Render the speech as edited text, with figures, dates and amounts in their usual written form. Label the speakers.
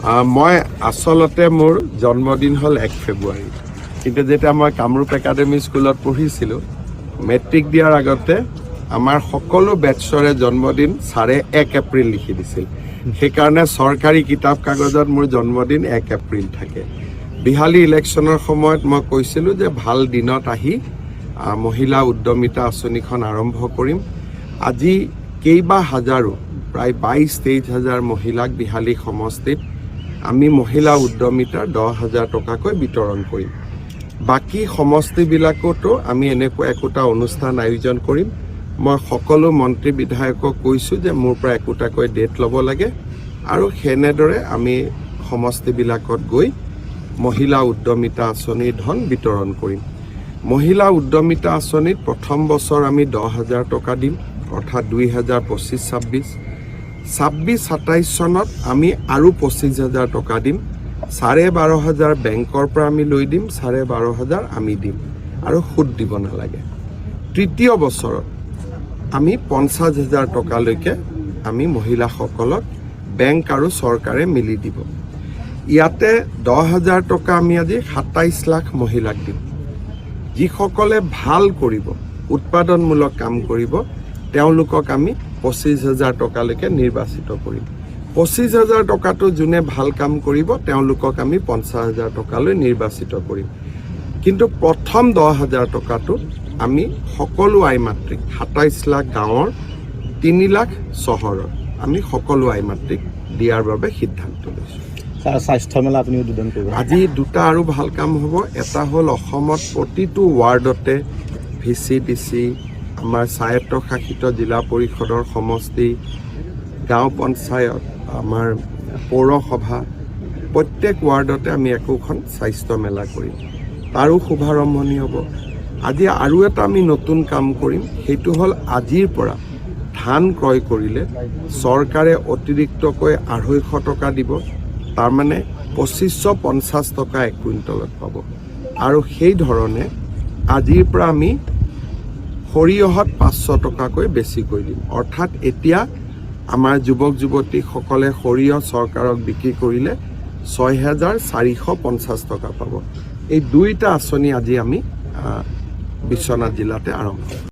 Speaker 1: মই আচলতে মোৰ জন্মদিন হ'ল 1 ফেব্ৰুৱাৰী, কিন্তু যেতিয়া মই কামৰূপ একাডেমি স্কুলত পঢ়িছিলোঁ, মেট্ৰিক দিয়াৰ আগতে আমাৰ সকলো বেটছৰে জন্মদিন ছাৰে 1 এপ্ৰিল লিখি দিছিল। সেইকাৰণে চৰকাৰী কিতাপ কাগজত মোৰ জন্মদিন 1 এপ্ৰিল থাকে। বিহালী ইলেকশ্যনৰ সময়ত মই কৈছিলোঁ যে ভাল দিনত আহি মহিলা উদ্যমিতা আঁচনিখন আৰম্ভ কৰিম। আজি কেইবা হাজাৰো প্ৰায় 22-23 হাজাৰ মহিলাক বিহালী সমষ্টিত আমি মহিলা উদ্যমিতাৰ 10,000 টকাকৈ বিতৰণ কৰিম। বাকী সমষ্টিবিলাকতো আমি এনেকুৱা একোটা অনুষ্ঠান আয়োজন কৰিম। মই সকলো মন্ত্ৰী বিধায়কক কৈছোঁ যে মোৰ পৰা একোটাকৈ ডেট ল'ব লাগে আৰু সেনেদৰে আমি সমষ্টিবিলাকত গৈ মহিলা উদ্যমিতা আঁচনিৰ ধন বিতৰণ কৰিম। মহিলা উদ্যমিতা আঁচনিত প্ৰথম বছৰ আমি 10,000 টকা দিম, অৰ্থাৎ 2025-26। 26-27 চনত আমি আৰু 25,000 টকা দিম। 12,500 বেংকৰ পৰা আমি লৈ দিম, 12,500 আমি দিম আৰু সুদ দিব নালাগে। তৃতীয় বছৰত আমি 50,000 টকালৈকে আমি মহিলাসকলক বেংক আৰু চৰকাৰে মিলি দিব। ইয়াতে 10,000 টকা আমি আজি 27 লাখ মহিলাক দিম। যিসকলে ভাল কৰিব, উৎপাদনমূলক কাম কৰিব, তেওঁলোকক আমি 25,000 টকালৈকে নিৰ্বাচিত কৰিম। 25,000 টকাটো যোনে ভাল কাম কৰিব তেওঁলোকক আমি 50,000 টকালৈ নিৰ্বাচিত কৰিম। কিন্তু প্ৰথম 10,000 টকাটো আমি সকলো আই মাতৃক, 27 লাখ গাঁৱৰ, 3 লাখ চহৰৰ, আমি সকলো আই মাতৃক দিয়াৰ বাবে সিদ্ধান্ত লৈছোঁ।
Speaker 2: স্বাস্থ্য মেলা আপুনি উদ্বোধন কৰিব।
Speaker 1: আজি দুটা আৰু ভাল কাম হ'ব। এটা হ'ল অসমত প্ৰতিটো ৱাৰ্ডতে VCDC, আমাৰ স্বায়ত্তশাসিত জিলা পৰিষদৰ সমষ্টি, গাঁও পঞ্চায়ত, আমাৰ পৌৰসভা, প্ৰত্যেক ৱাৰ্ডতে আমি একোখন স্বাস্থ্য মেলা কৰিম। তাৰো শুভাৰম্ভণি হ'ব। আজি আৰু এটা আমি নতুন কাম কৰিম, সেইটো হ'ল আজিৰ পৰা ধান ক্ৰয় কৰিলে চৰকাৰে অতিৰিক্তকৈ 250 টকা দিব। তাৰমানে 2550 টকা 1 কুইণ্টলত পাব। আৰু সেই ধৰণে আজিৰ পৰা আমি সৰিয়হত 500 টকাকৈ বেছিকৈ দিম। অৰ্থাৎ এতিয়া আমাৰ যুৱক যুৱতীসকলে সৰিয়হ চৰকাৰক বিক্ৰী কৰিলে 6,450 টকা পাব। এই দুইটা আঁচনি আজি আমি বিশ্বনাথ জিলাতে আৰম্ভ কৰিম।